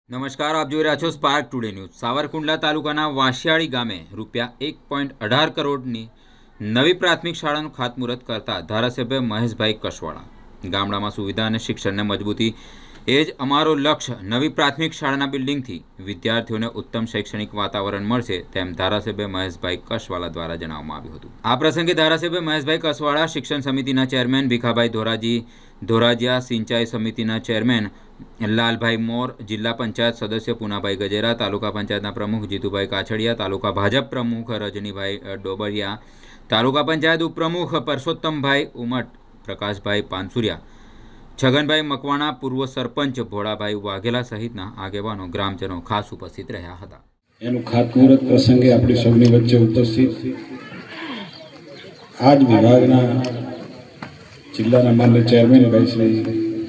નમસ્કાર, આપ જોઈ રહ્યા છો સ્પાર્ક ટુડે ન્યૂઝ। સાવરકુંડલા તાલુકાના વાશિયાળી ગામે ₹1.18 કરોડની નવી પ્રાથમિક શાળાનું ખાતમુહૂર્ત કરતા ધારાસભ્ય મહેશભાઈ કસવાળા। ગામડામાં સુવિધા અને શિક્ષણને મજબૂતી એ જ અમારો લક્ષ્ય। નવી પ્રાથમિક શાળાના બિલ્ડિંગથી વિદ્યાર્થીઓને ઉત્તમ શૈક્ષણિક વાતાવરણ મળશે, તેમ ધારાસભ્ય મહેશભાઈ કસવાળા દ્વારા જણાવવામાં આવ્યું હતું। આ પ્રસંગે ધારાસભ્ય મહેશભાઈ કસવાળા, શિક્ષણ સમિતિના ચેરમેન ભીખાભાઈ ધોરાજીયા, સિંચાઈ સમિતિના ચેરમેન લાલભાઈ મોર, જિલ્લા પંચાયત સદસ્ય પૂનાભાઈ ગજેરા, તાલુકા પંચાયતના પ્રમુખ જીતુભાઈ કાછડિયા, તાલુકા ભાજપ પ્રમુખ રજનીભાઈ ડોબરિયા, તાલુકા પંચાયત ઉપપ્રમુખ પરસોત્તમભાઈ ઉમટ, પ્રકાશભાઈ પાનસુરિયા, છગનભાઈ મકવાણા, પૂર્વ સરપંચ ભોળાભાઈ વાઘેલા સહિતના આગેવાનો, ગ્રામજનો ખાસ ઉપસ્થિત રહ્યા હતા। એનું ખાતમુહૂર્ત પ્રસંગે આપણી સૌની વચ્ચે ઉપસ્થિત આજ વિભાગના જિલ્લાના માન્ય ચેરમેન ભાઈ શ્રી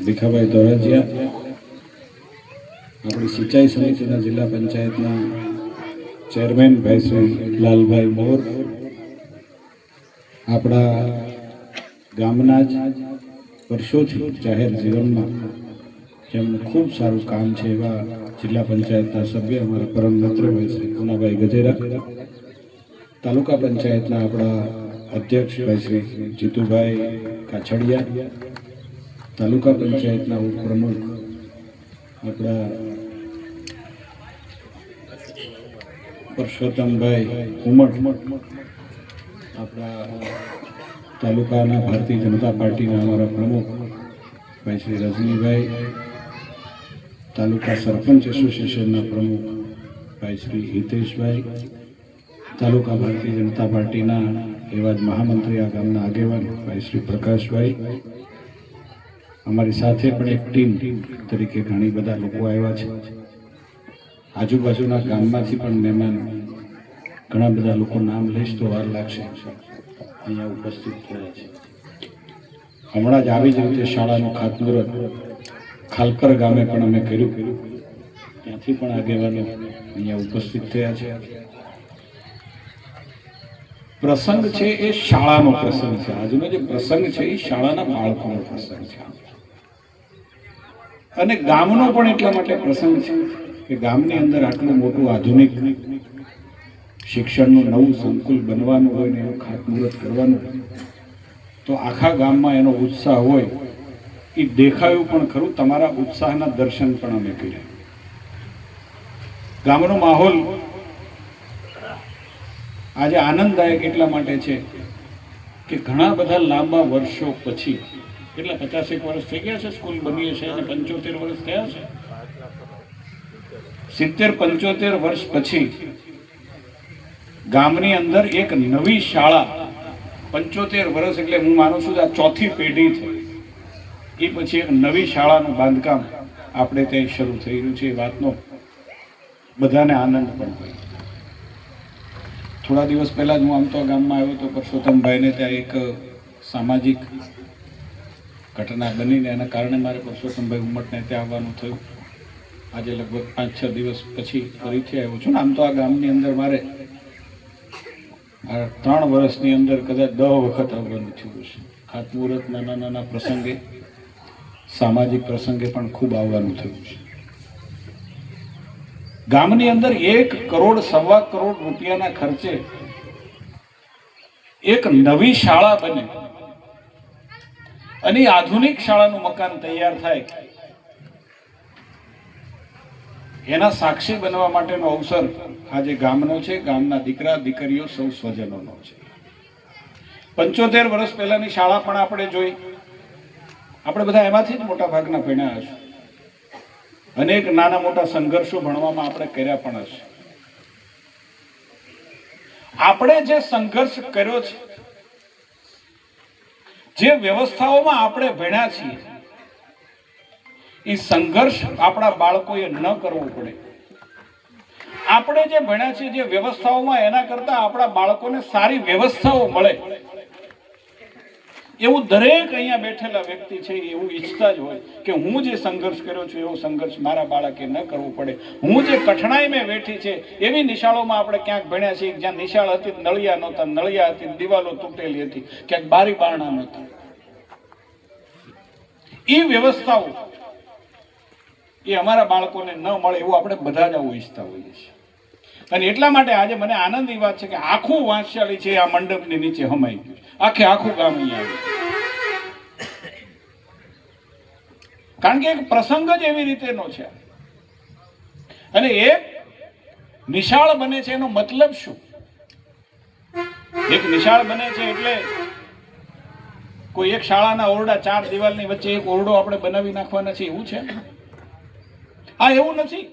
ભીખાભાઈ ધોરાજીયા, આપણી સિંચાઈ સમિતિના જિલ્લા પંચાયતના ચેરમેન ભાઈ શ્રી લાલભાઈ મોર, આપણા ગામના જ વર્ષોથી જાહેર જીવનમાં જેમનું ખૂબ સારું કામ છે એવા જિલ્લા પંચાયતના સભ્ય અમારા પરમ મિત્ર ભાઈ શ્રી પૂનાભાઈ ગજેરા, તાલુકા પંચાયતના આપણા અધ્યક્ષ ભાઈ શ્રી જીતુભાઈ કાછડિયા, તાલુકા પંચાયતના ઉપપ્રમુખ આપણા પરસોત્તમભાઈ ઉમટ, આપણા તાલુકાના ભારતીય જનતા પાર્ટીના અમારા પ્રમુખ ભાઈ શ્રી રજનીભાઈ, તાલુકા સરપંચ એસોસિએશનના પ્રમુખ ભાઈ શ્રી હિતેશભાઈ, તાલુકા ભારતીય જનતા પાર્ટીના એવા જ મહામંત્રી આ ગામના આગેવાન ભાઈ શ્રી પ્રકાશભાઈ, અમારી સાથે પણ એક ટીમ તરીકે ઘણી બધા લોકો આવ્યા છે। આજુબાજુના ગામમાંથી પણ મહેમાન ઘણા બધા લોકો, નામ લઈશ તો વાર લાગશે, અહીંયા ઉપસ્થિત થયા છે। હમણાં જ આવી જ રીતે શાળાનું ખાતમુહૂર્ત ખાલકર ગામે પણ અમે કર્યું, ત્યાંથી પણ આગેવાનો અહીંયા ઉપસ્થિત થયા છે। પ્રસંગ છે એ શાળાનો પ્રસંગ છે, આજનો જે પ્રસંગ છે એ શાળાના બાળકોનો પ્રસંગ છે, અને ગામનો પણ એટલા માટે પ્રસંગ છે કે ગામની અંદર આટલું મોટું આધુનિક શિક્ષણનું નવું સંકુલ બનવાનું હોય ને એનું ખાતમુહૂર્ત કરવાનું, તો આખા ગામમાં એનો ઉત્સાહ હોય એ દેખાયું પણ ખરું। તમારા ઉત્સાહના દર્શન પણ અમે કર્યા। ગામનો માહોલ આજે આનંદદાયક એટલા માટે છે કે ઘણા બધા લાંબા વર્ષો પછી, કેટલા 50 વર્ષ થઈ ગયા છે સ્કૂલ બની છે, અને 75 વર્ષ થયા છે, 70-75 વર્ષ પછી ગામની અંદર એક નવી શાળા, 75 વર્ષ એટલે હું માનું છું આ ચોથી પેઢી છે, એ પછી એક નવી શાળાનું બાંધકામ આપણે ત્યાં શરૂ થઈ રહ્યું છે। એ વાતનો બધાને આનંદ પણ હોય। થોડા દિવસ પહેલા જ હું આમ તો ગામમાં આવ્યો તો પરસોત્તમભાઈને ત્યાં એક સામાજિક ઘટના બનીને એના કારણે મારે પરસોત્તમભાઈ ઉમટને ત્યાં આવવાનું થયું। આજે લગભગ 5-6 દિવસ પછી ફરીથી આવ્યો છું ને। આમ તો આ ગામની અંદર મારે 3 વર્ષની અંદર કદાચ 10 વખત આવવાનું થયું છે। ખાતમુહૂર્ત, નાના નાના પ્રસંગે, સામાજિક પ્રસંગે પણ ખૂબ આવવાનું થયું છે। ગામની અંદર 1 કરોડ, 1.25 કરોડ રૂપિયાના ખર્ચે એક નવી શાળા બને અને આધુનિક શાળાનું મકાન તૈયાર થાય, એના સાક્ષી બનવા માટેનો અવસર આજે ગામનો છે, ગામના દીકરા દીકરીઓ સૌ સ્વજનોનો છે। 75 વર્ષ પહેલાની શાળા પણ આપણે જોઈ, આપણે બધા એમાંથી જ મોટા ભાગના ભણ્યા હશે, અનેક નાના મોટા સંઘર્ષો ભણવામાં આપણે કર્યા પણ હશે। આપણે જે સંઘર્ષ કર્યો છે, જે વ્યવસ્થાઓમાં આપણે ભણ્યા છીએ, એ સંઘર્ષ આપણા બાળકોએ ન કરવો પડે। આપણે જે ભણ્યા છીએ, જે વ્યવસ્થાઓમાં, એના કરતા આપણા બાળકોને સારી વ્યવસ્થાઓ મળે, એવું દરેક અહીંયા બેઠેલા વ્યક્તિ છે એવું ઈચ્છતા જ હોય કે હું જે સંઘર્ષ કર્યો છું એવો સંઘર્ષ મારા બાળકે ન કરવો પડે। હું જે કઠણાઈ મેં વેઠી છે એવી નિશાળોમાં આપણે ક્યાંક ભણ્યા છીએ, જ્યાં નિશાળ હતી નળિયા નહોતા, નળિયા હતી દિવાલો તૂટેલી હતી, ક્યાંક બારી બારણા નહોતા, એ વ્યવસ્થાઓ એ અમારા બાળકોને ન મળે એવું આપણે બધા જ આવું ઈચ્છતા હોઈએ છીએ. અને એટલા માટે આજે મને આનંદની વાત છે કે આખું વાંસશાળી છે આ મંડપની નીચે હમાઈ ગયું, આખું ગામ અહીંયા આવ્યું. કારણ કે એક પ્રસંગ જ એવી રીતેનો છે. અને એ નિશાળ બને છે એનો મતલબ શું? એક નિશાળ બને છે એટલે કોઈ એક શાળાના ઓરડા 4 દિવાલની વચ્ચે એક ઓરડો આપણે બનાવી નાખવાના છે એવું છે? આ એવું નથી.